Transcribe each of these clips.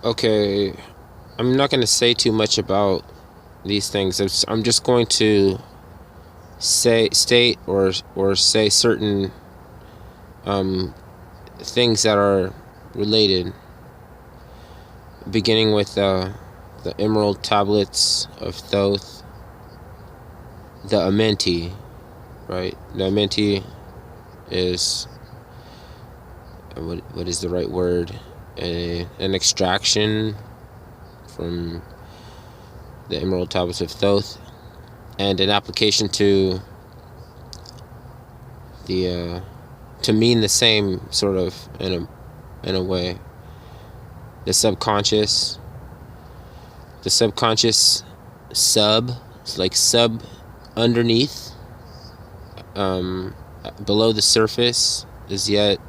Okay, I'm not going to say too much about these things. I'm just going to state or say certain um, things that are related, beginning with the Emerald Tablets of Thoth, the Amenti, right? The Amenti is what is the right word? An extraction from the Emerald Tablets of Thoth, and an application to the to mean the same sort of in a way. The subconscious, the subconscious sub, it's like sub underneath, um, below the surface is yet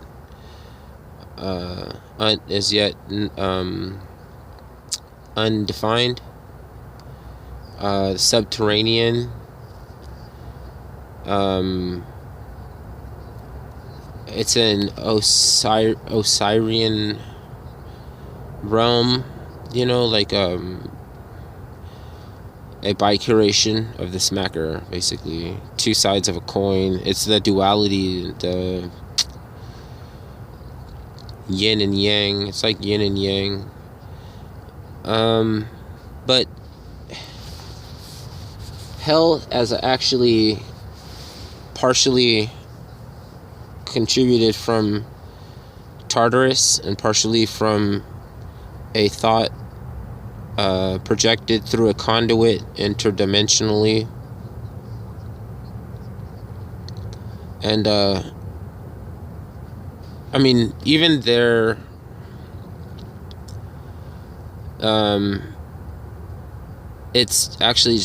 is yet undefined. Subterranean. Um, it's an Osirian realm, like a bicuration of the smacker, basically. Two sides of a coin. It's the duality, the yin and yang. It's like yin and yang. But hell as actually partially contributed from Tartarus and partially from a thought projected through a conduit interdimensionally. And I mean, even there, it's actually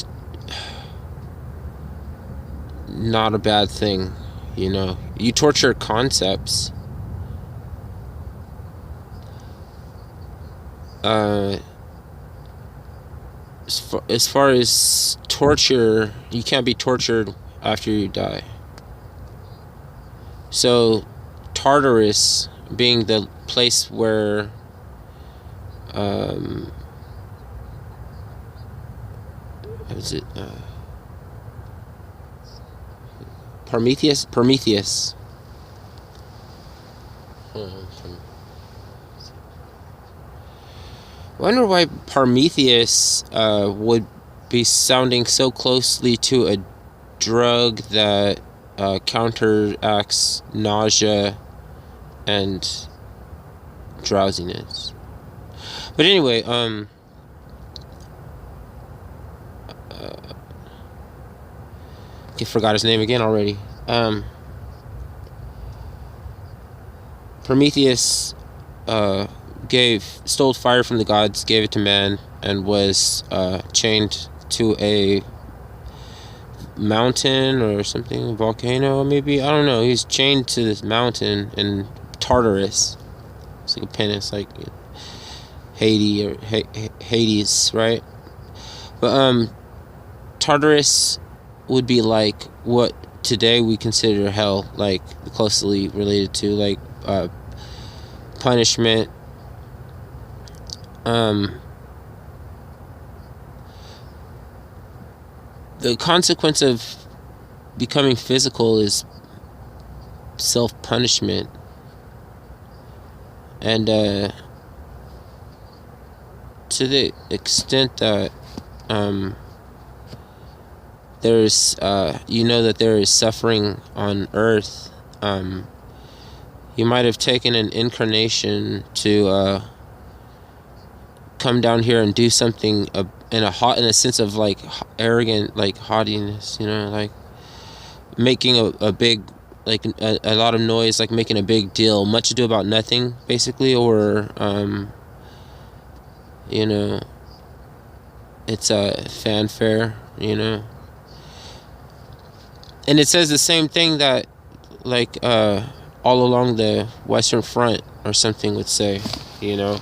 not a bad thing, You torture concepts. As far as torture, you can't be tortured after you die. So, Tartarus being the place where what is it? Prometheus. I wonder why Prometheus would be sounding so closely to a drug that counteracts nausea and drowsiness. But anyway, I forgot his name again already. Prometheus stole fire from the gods, gave it to man, and was chained to a mountain or something, a volcano maybe, I don't know. He's chained to this mountain in Tartarus. It's like a penance, like Hades, right? But Tartarus would be like what today we consider hell, like closely related to like punishment. The consequence of becoming physical is self-punishment. And to the extent that there's that there is suffering on earth, you might have taken an incarnation to come down here and do something in a sense of like arrogant, like haughtiness, like making a big, like a lot of noise, like making a big deal, much ado about nothing, basically, or it's a fanfare, and it says the same thing that like all along the Western Front or something would say,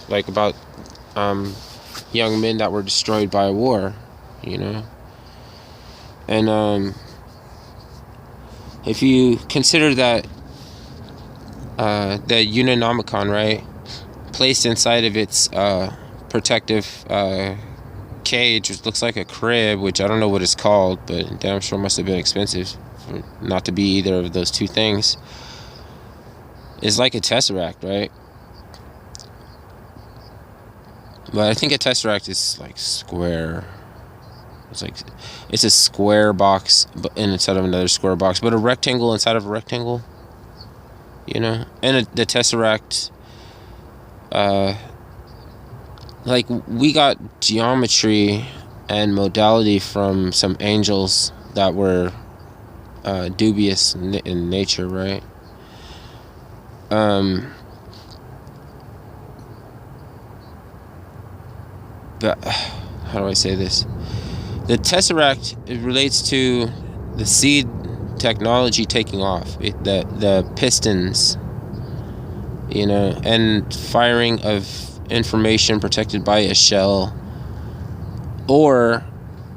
like about young men that were destroyed by a war, and if you consider that the Uninomicon, right, placed inside of its protective cage, which looks like a crib, which I don't know what it's called, but damn sure must have been expensive for not to be either of those two things. It's like a tesseract, right? But I think a tesseract is like square. It's a square box, but inside of another square box, but a rectangle inside of a rectangle. You know, and the tesseract. Like, we got geometry and modality from some angels that were dubious in nature, right? But how do I say this? The tesseract, it relates to the seed technology taking off. The pistons, you know, and firing of information protected by a shell, or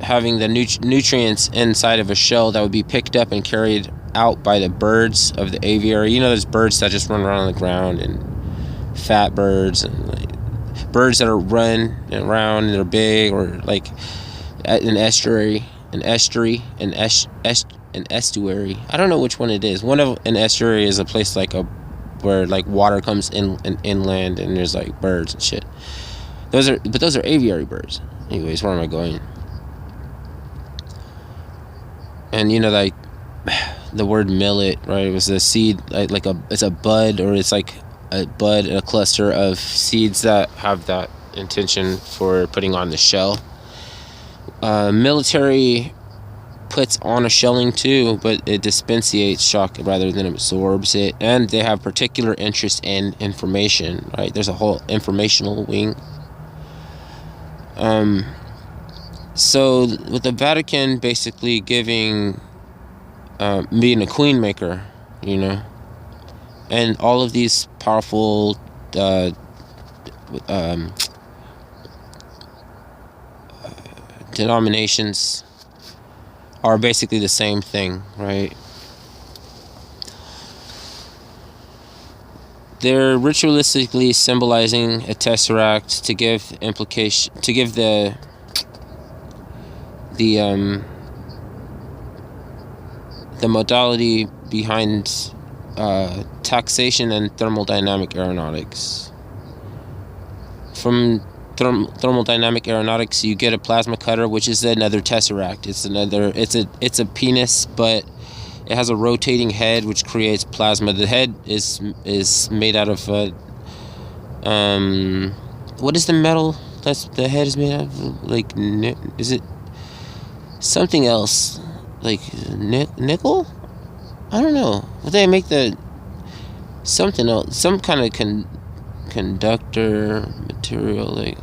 having the nutrients inside of a shell that would be picked up and carried out by the birds of the aviary. You know, there's birds that just run around on the ground, and fat birds, and like birds that are run around and they're big, or like an estuary. I don't know which one it is. One of an estuary is a place like where like water comes inland, and there's like birds and shit. Those are aviary birds. Anyways, where am I going? And you know, like the word millet, right? It was a seed, it's a bud, or it's like a bud, a cluster of seeds that have that intention for putting on the shell. Military puts on a shelling too, but it dispensates shock rather than absorbs it, and they have particular interest in information, right? There's a whole informational wing. So with the Vatican basically giving, being a queen maker, you know, and all of these powerful denominations are basically the same thing, right? They're ritualistically symbolizing a tesseract to give implication, to give the modality behind taxation and thermodynamic aeronautics. From thermodynamic aeronautics, you get a plasma cutter, which is another tesseract. It's a penis, but it has a rotating head which creates plasma. The head is made out of what is the metal that's the head is made out of? Like, is it something else, like nickel? I don't know. But they make something else, some kind of conductor material, like.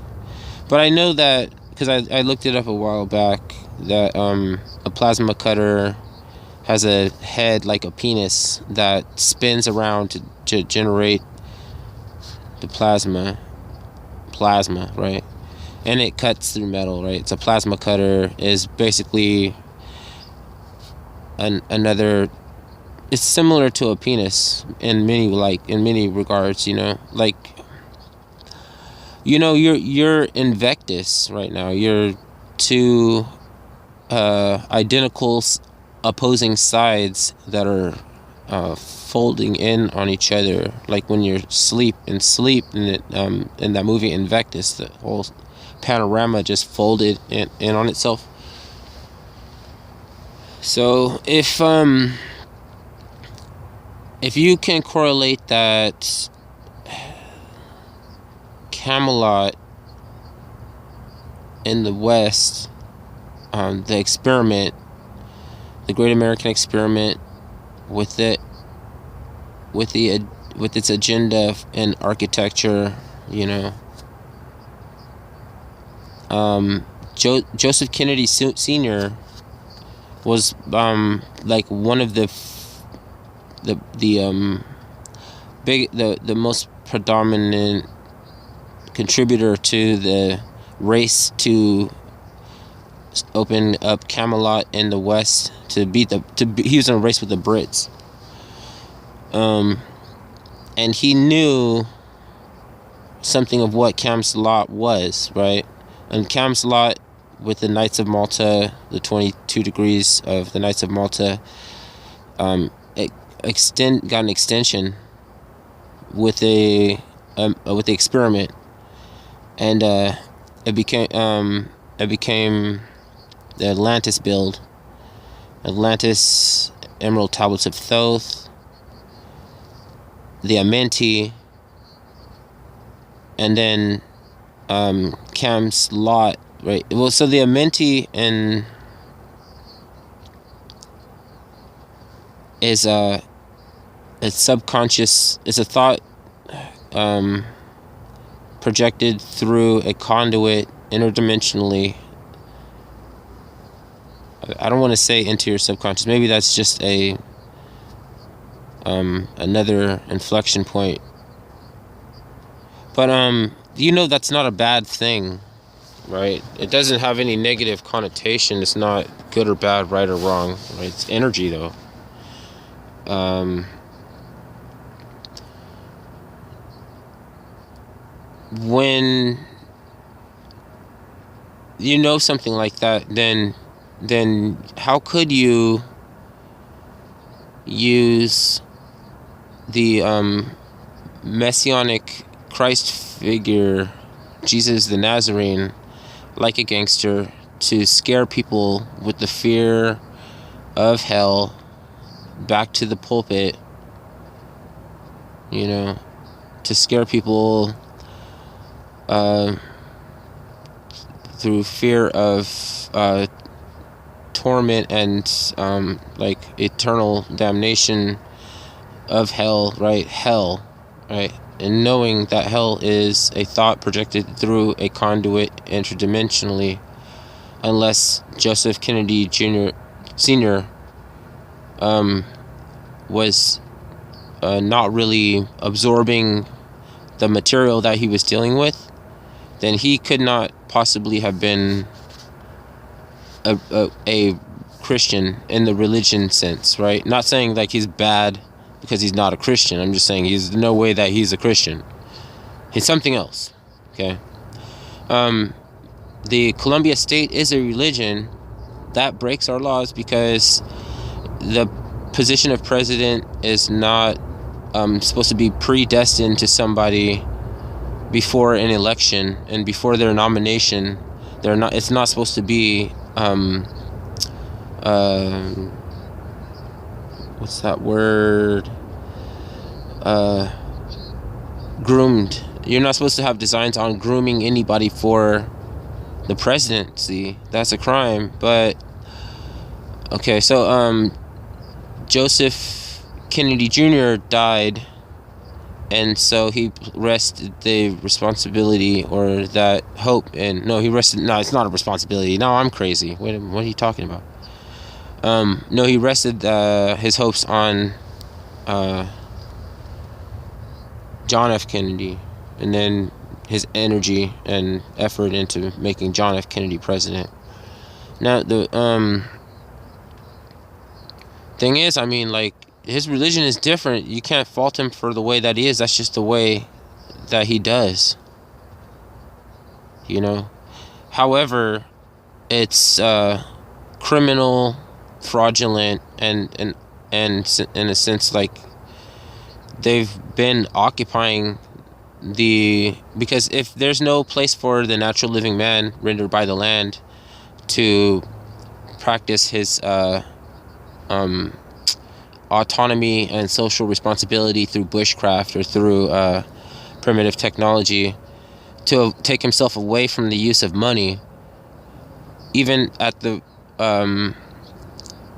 But I know that because I looked it up a while back, that a plasma cutter has a head like a penis that spins around to generate the plasma, right? And it cuts through metal, right? It's a plasma cutter is basically another. It's similar to a penis in many regards, you know, like. You know, you're in Vectus right now. You're two identical opposing sides that are folding in on each other, like when you're asleep in that movie Invectus, the whole panorama just folded in on itself. So if you can correlate that Camelot in the West, the experiment, the Great American Experiment, with its agenda in architecture, you know, Joseph Kennedy Sr. was like one of the most predominant contributor to the race to open up Camelot in the West he was in a race with the Brits, and he knew something of what Cam's lot was, right? And Cam's lot with the Knights of Malta, the 22 degrees of the Knights of Malta, it got an extension with the experiment, and it became the Atlantis build. Atlantis, Emerald Tablets of Thoth, the Amenti, and then Cam's lot, right? Well, so the Amenti is a subconscious, is a thought projected through a conduit interdimensionally. I don't want to say into your subconscious. Maybe that's just a another inflection point. But that's not a bad thing, right? It doesn't have any negative connotation. It's not good or bad, right or wrong, right? It's energy, though. When you know something like that, then how could you use the messianic Christ figure, Jesus the Nazarene, like a gangster, to scare people with the fear of hell back to the pulpit, to scare people through fear of torment and eternal damnation of hell, right? Hell, right? And knowing that hell is a thought projected through a conduit interdimensionally, unless Joseph Kennedy Jr. Sr. Was not really absorbing the material that he was dealing with, then he could not possibly have been a Christian in the religion sense, right? Not saying like he's bad because he's not a Christian. I'm just saying he's no way that he's a Christian. He's something else, okay? The Columbia State is a religion that breaks our laws because the position of president is not supposed to be predestined to somebody before an election and before their nomination. It's not supposed to be what's that word? Groomed. You're not supposed to have designs on grooming anybody for the presidency. That's a crime. But okay, so Joseph Kennedy Jr. died, and so he rested the responsibility or that hope. And no, it's not a responsibility. No, I'm crazy. What are you talking about? No, he rested his hopes on John F. Kennedy, and then his energy and effort into making John F. Kennedy president. Now, the thing is, his religion is different. You can't fault him for the way that he is. That's just the way that he does. However, it's criminal, fraudulent, and in a sense, like they've been occupying because if there's no place for the natural living man rendered by the land to practice his autonomy and social responsibility through bushcraft or through primitive technology, to take himself away from the use of money, even at the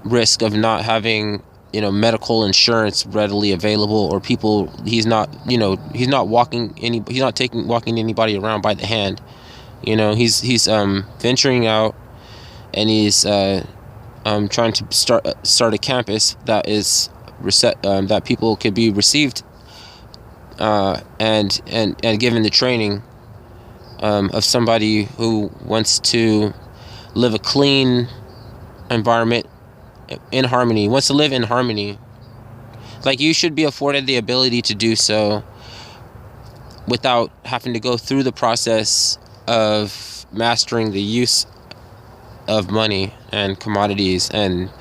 risk of not having medical insurance readily available, or people he's not walking anybody around by the hand. He's venturing out, and he's trying to start a campus that is that people could be received and given the training of somebody who wants to live a clean environment in harmony, wants to live in harmony. Like, you should be afforded the ability to do so without having to go through the process of mastering the use of money and commodities and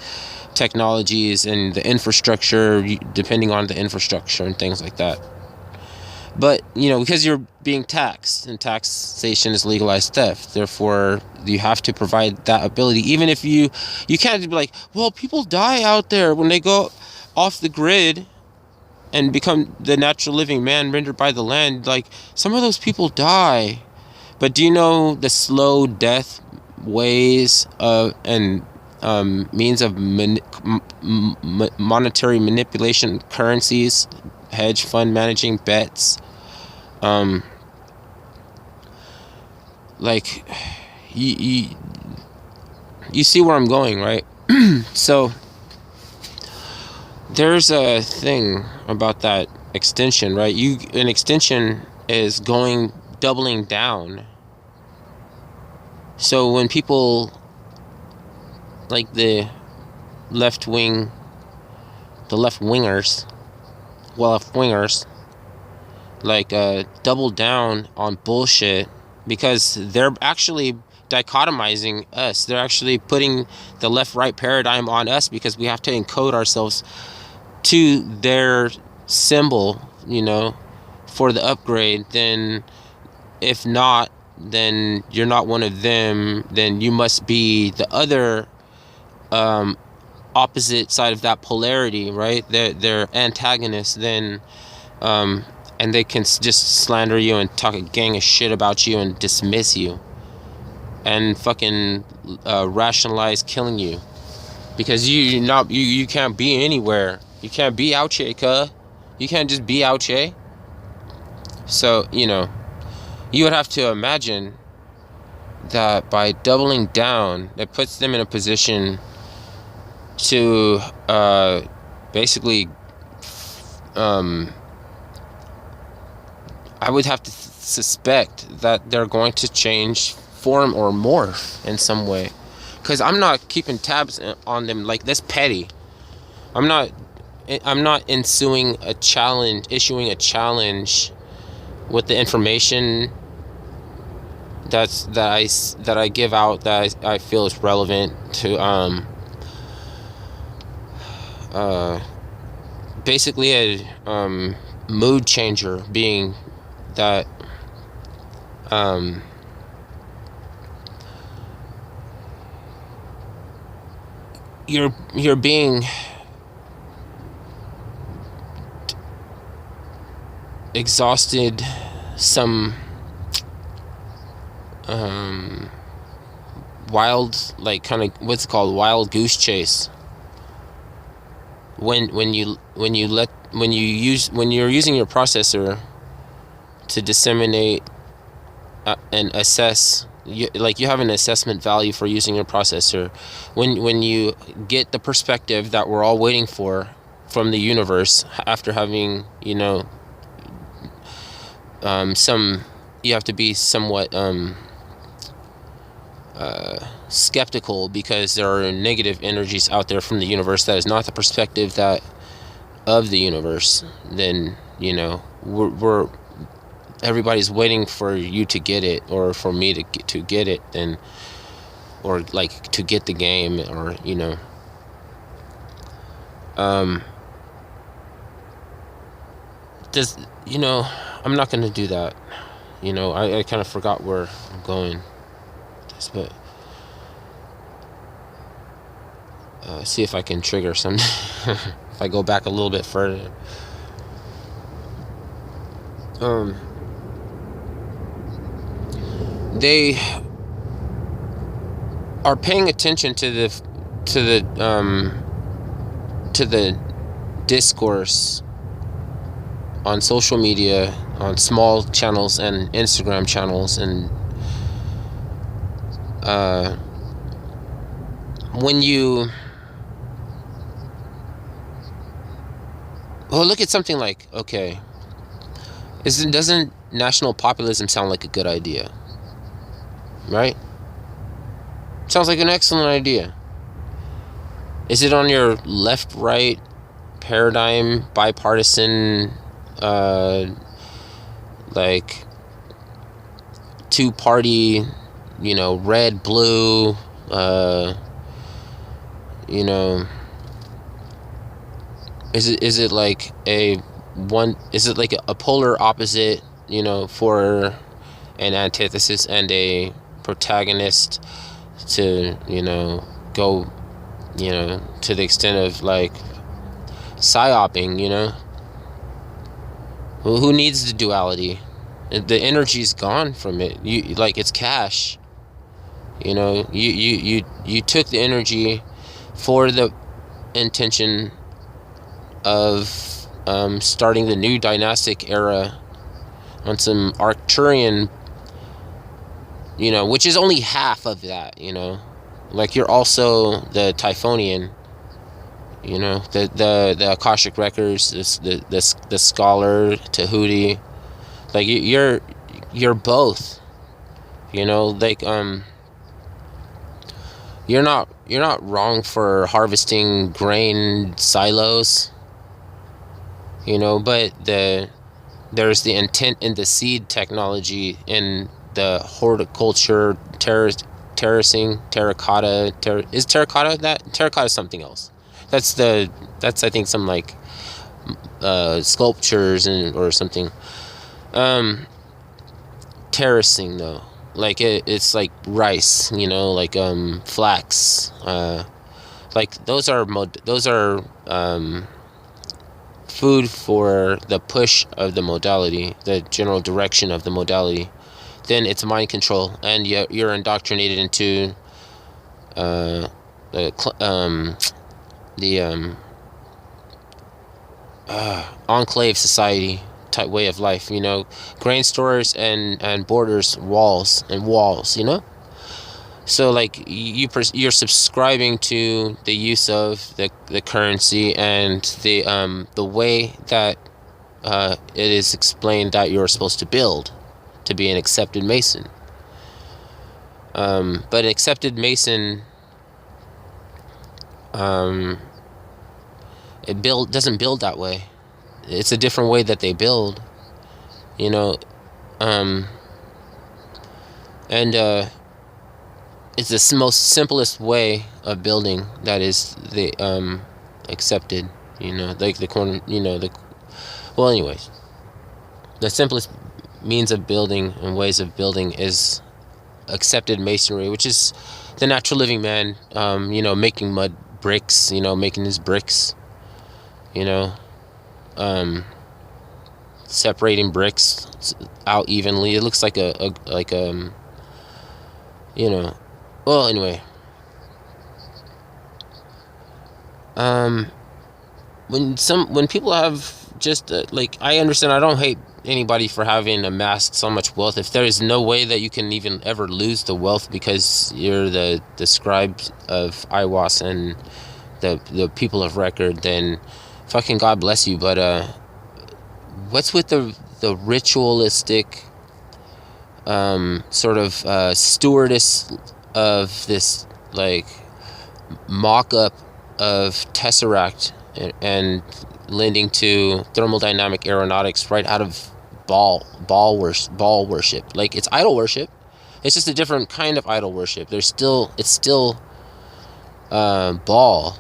technologies and the infrastructure, depending on the infrastructure and things like that. But, because you're being taxed, and taxation is legalized theft, therefore you have to provide that ability. Even if you can't be like, well, people die out there when they go off the grid and become the natural living man rendered by the land. Like, some of those people die. But do you know the slow death ways and means of monetary manipulation, currencies, hedge fund managing, bets? Like, you see where I'm going, right? So there's a thing about that extension, right? An extension is doubling down. So when people like the left-wingers, like double down on bullshit, because they're actually dichotomizing us. They're actually putting the left-right paradigm on us, because we have to encode ourselves to their symbol, for the upgrade. Then if not, then you're not one of them. Then you must be the other opposite side of that polarity, right? They're antagonists. Then and they can just slander you and talk a gang of shit about you and dismiss you and fucking rationalize killing you, because you can't be anywhere. You can't be out here, cuh. You can't just be out here. So, you would have to imagine that by doubling down, it puts them in a position to basically, I would have to suspect that they're going to change form or morph in some way, because I'm not keeping tabs on them. Like, that's petty. I'm not issuing a challenge with the information that I give out, that I feel is relevant to basically a mood changer, being that you're being exhausted, some wild, like, kind of what's it called, wild goose chase, when you're using your processor to disseminate and assess. You have an assessment value for using your processor. When you get the perspective that we're all waiting for from the universe, after having, you have to be somewhat skeptical, because there are negative energies out there from the universe that is not the perspective of the universe. Then we're everybody's waiting for you to get it, or for me to get it, then, or like to get the game, or I'm not gonna do that. I kind of forgot where I'm going, but see if I can trigger something. If I go back a little bit further. They are paying attention to the discourse on social media, on small channels and Instagram channels, and when you look at something like, okay, doesn't national populism sound like a good idea? Right? Sounds like an excellent idea. Is it on your left-right paradigm, bipartisan, like two-party, you know, red, blue, you know, is it like a one, is it like a polar opposite, you know, for an antithesis and a protagonist to, you know, go, you know, to the extent of like psyoping, you know? Who needs the duality? The energy's gone from it. You like, it's cash. You know, you took the energy for the intention of starting the new dynastic era on some Arcturian, you know, which is only half of that, you know. Like, you're also the Typhonian, you know, the Akashic records, the scholar, Tahuti. Like, you're both, you know. Like, you're not wrong for harvesting grain silos, you know, but there's the intent in the seed technology, in the horticulture, terracing, terracotta. Is terracotta that? Terracotta is something else. That's I think some like sculptures or something. Terracing though, like it's like rice, you know, like flax. Like those are food for the push of the modality, the general direction of the modality. Then it's mind control, and you're indoctrinated into the enclave society type way of life, you know, grain stores and borders, walls, you know. So like you're subscribing to the use of the currency and the way that it is explained that you're supposed to build to be an accepted Mason. But an accepted Mason, doesn't build that way. It's a different way that they build, you know. And it's the most simplest way of building that is the accepted, you know, like the corner, you know, well, anyways, the simplest means of building and ways of building is accepted masonry, which is the natural living man, you know, making mud bricks, you know, making his bricks, you know, separating bricks out evenly. It looks like you know, well, anyway, when people have just like, I understand, I don't hate anybody for having amassed so much wealth. If there is no way that you can even ever lose the wealth because you're the scribe of Iwas and the people of record, then fucking God bless you. But what's with the ritualistic sort of stewardess of this like mock-up of Tesseract and lending to thermodynamic aeronautics right out of ball worship. Like, it's idol worship. It's just a different kind of idol worship. It's still Baal,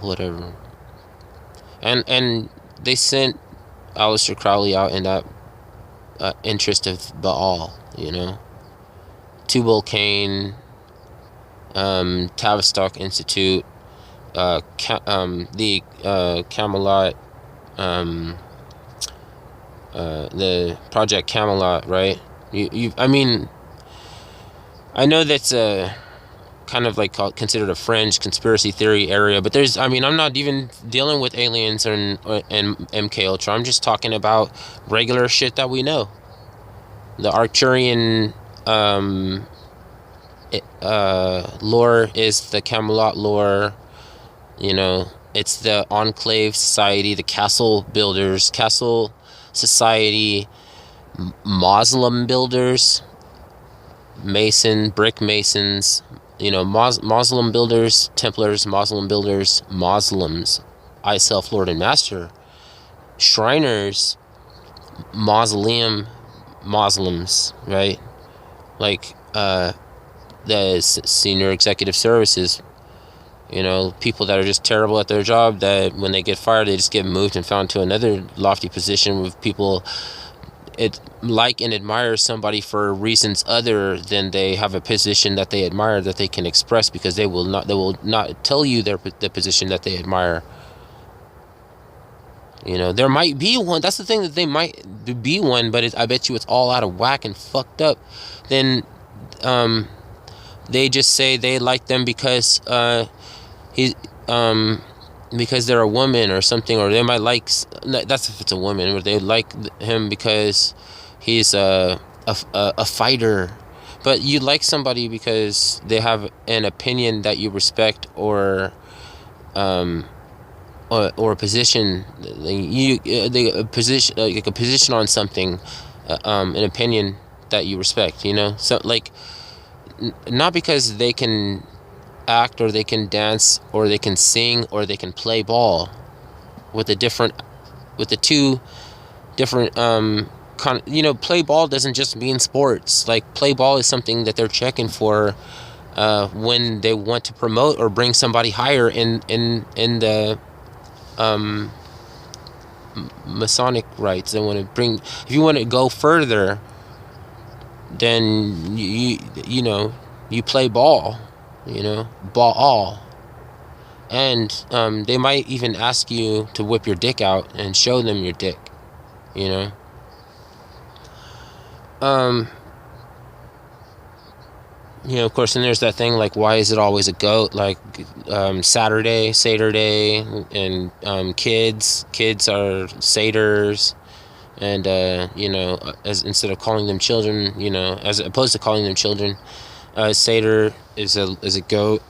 whatever. And they sent Aleister Crowley out in that interest of Baal, you know. Tubal Cain, Tavistock Institute, the Camelot, the Project Camelot, right? I mean, I know that's kind of like considered a fringe conspiracy theory area, but there's, I mean, I'm not even dealing with aliens and MK Ultra. I'm just talking about regular shit that we know. The Arcturian lore is the Camelot lore, you know. It's the enclave society, the castle builders, castle society, Muslim builders, brick masons, you know, Muslim builders, Templars, Muslim builders, Muslims, I, self, Lord and Master, Shriners, Mausoleum Muslims, right? Like the senior executive services, people that are just terrible at their job, that when they get fired they just get moved and found to another lofty position with people like and admire somebody for reasons other than they have a position that they admire that they can express, because they will not tell you the position that they admire. There might be one. That's the thing, that they might be one, but I bet you it's all out of whack and fucked up. Then they just say they like them because he because they're a woman or something, or they might like, that's if it's a woman, or they like him because he's a fighter. But you like somebody because they have an opinion that you respect, or a position, a position, like a position on something, an opinion that you respect. So like, not because they can act, or they can dance, or they can sing, or they can play ball, with the two different play ball doesn't just mean sports. Like, play ball is something that they're checking for when they want to promote or bring somebody higher in the Masonic rites. They want to bring, if you want to go further, then you play ball, ball. And they might even ask you to whip your dick out and show them your dick, of course. And there's that thing, like, why is it always a goat? Like, Saturday, Seder Day, and kids are satyrs, and as instead of calling them children, as opposed to calling them children, satyr is a goat.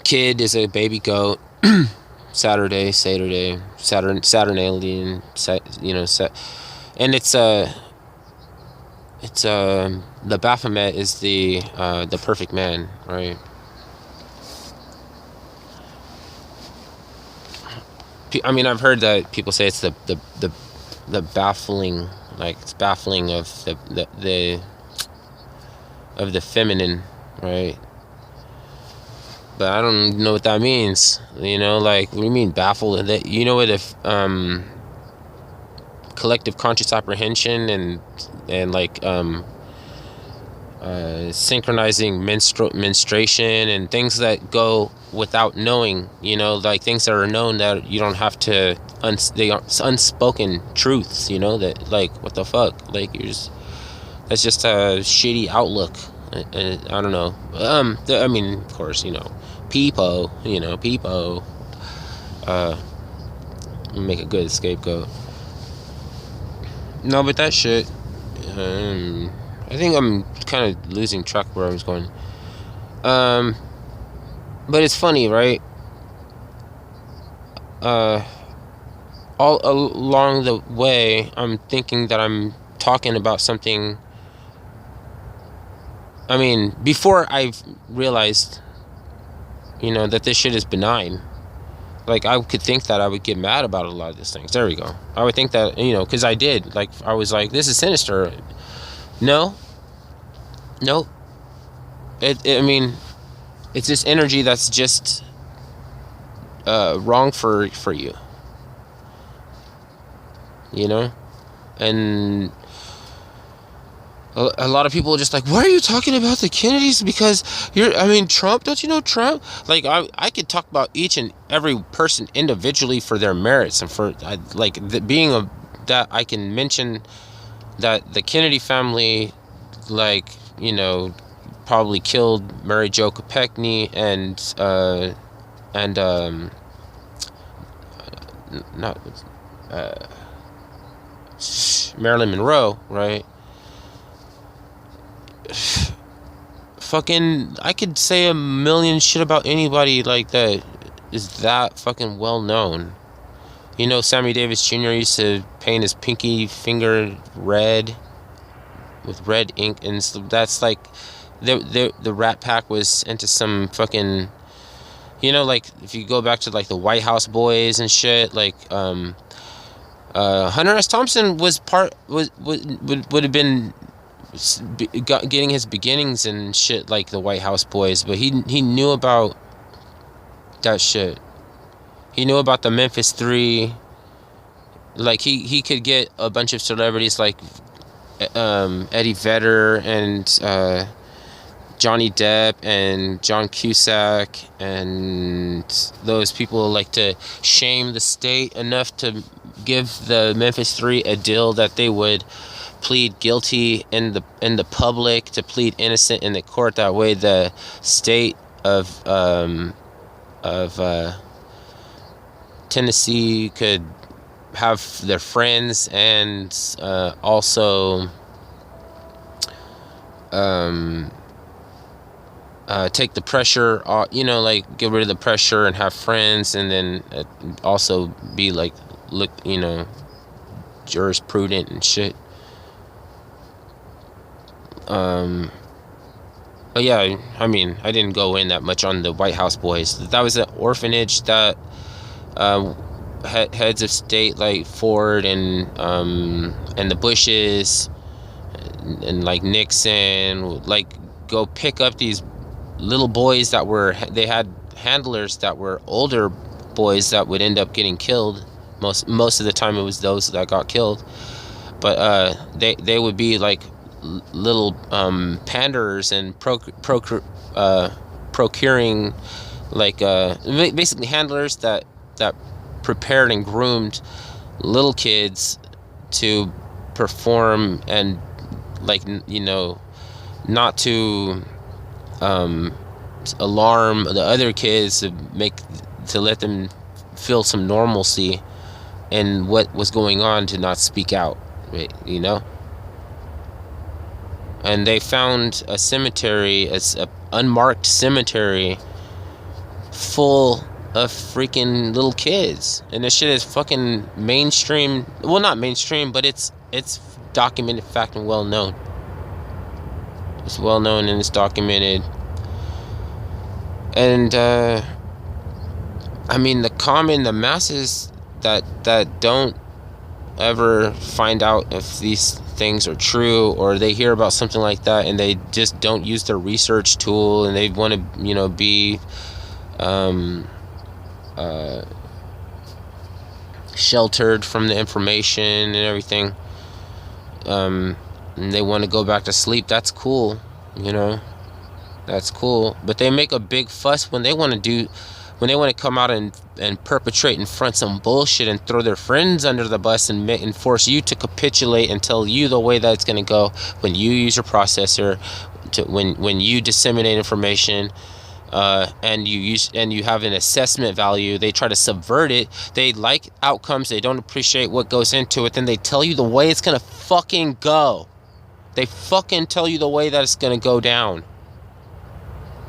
Kid is a baby goat. Saturday, Seder Day, Saturnalian, and it's the Baphomet is the perfect man, right? I mean, I've heard that people say it's the baffling, like, it's baffling of the feminine, right? But I don't know what that means. Like, what do you mean baffled? That, what if collective conscious apprehension and like synchronizing menstruation and things that go without knowing, like things that are known that you don't have to, they are unspoken truths, that, like, what the fuck, like, that's just a shitty outlook. I don't know. I mean, of course, people make a good scapegoat. No, but that shit, I think I'm kind of losing track where I was going. But it's funny, right? All along the way, I'm thinking that I'm talking about something. I mean, before I've realized, that this shit is benign. Like, I could think that I would get mad about a lot of these things. There we go. I would think that, because I did. Like, I was like, this is sinister. No. I mean, it's this energy that's just wrong for you. And a lot of people are just like, why are you talking about the Kennedys? Because Trump, don't you know Trump? Like, I could talk about each and every person individually for their merits, and for that I can mention that the Kennedy family, like, probably killed Mary Jo Kopechne Marilyn Monroe, right? Fucking, I could say a million shit about anybody like that is that fucking well known. Sammy Davis Jr. used to paint his pinky finger red with red ink, and so that's like the Rat Pack was into some fucking, like, if you go back to like the White House Boys and shit, like Hunter S. Thompson was would have been getting his beginnings and shit like the White House Boys, but he knew about that shit. He knew about the Memphis 3. Like he could get a bunch of celebrities like Eddie Vedder and Johnny Depp and John Cusack and those people like to shame the state enough to give the Memphis 3 a deal that they would plead guilty in the public to plead innocent in the court. That way the state of Tennessee could have their friends and also take the pressure off, like get rid of the pressure and have friends, and then also be like, look, jurisprudent and shit. But yeah, I mean, I didn't go in that much on the White House Boys. That was an orphanage that heads of state like Ford and the Bushes and like Nixon like go pick up these little boys they had handlers that were older boys that would end up getting killed. Most of the time it was those that got killed, but they would be like little panderers and procuring like basically handlers that prepared and groomed little kids to perform and like not to alarm the other kids, to let them feel some normalcy in what was going on, to not speak out, right? And they found a cemetery, a unmarked cemetery full of freaking little kids, and this shit is fucking mainstream. Well, not mainstream, but it's documented fact and well known. It's well known and it's documented. And I mean, the masses that don't ever find out if these things are true, or they hear about something like that and they just don't use their research tool, and they want to be sheltered from the information and everything, and they want to go back to sleep. That's cool, that's cool. But they make a big fuss when they want to come out and perpetrate and front some bullshit and throw their friends under the bus and force you to capitulate and tell you the way that it's going to go. When you use your processor, when you disseminate information, and you have an assessment value, they try to subvert it. They like outcomes, they don't appreciate what goes into it. Then they tell you the way it's going to fucking go. They fucking tell you the way that it's going to go down.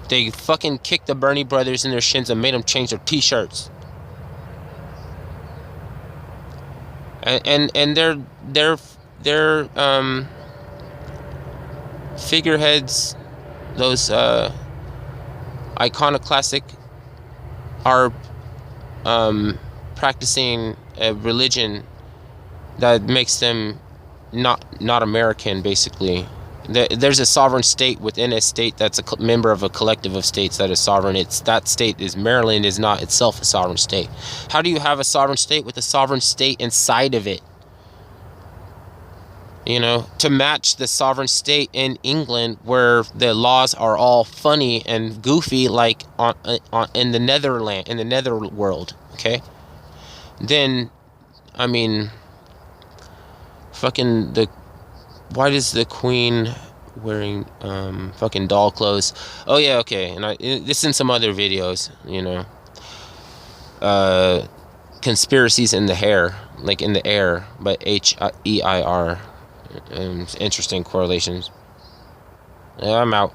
They fucking kicked the Bernie brothers in their shins and made them change their t-shirts. And their figureheads, those iconoclastic, are practicing a religion that makes them not American, basically. There's a sovereign state within a state that's a member of a collective of states that is sovereign. That state is Maryland, is not itself a sovereign state. How do you have a sovereign state with a sovereign state inside of it? To match the sovereign state in England, where the laws are all funny and goofy, like in the netherworld. Okay, then I mean, fucking why does the Queen wearing fucking doll clothes? Oh yeah, okay. And this in some other videos, conspiracies in the hair, like in the air, but HEIR. Interesting correlations. Yeah, I'm out.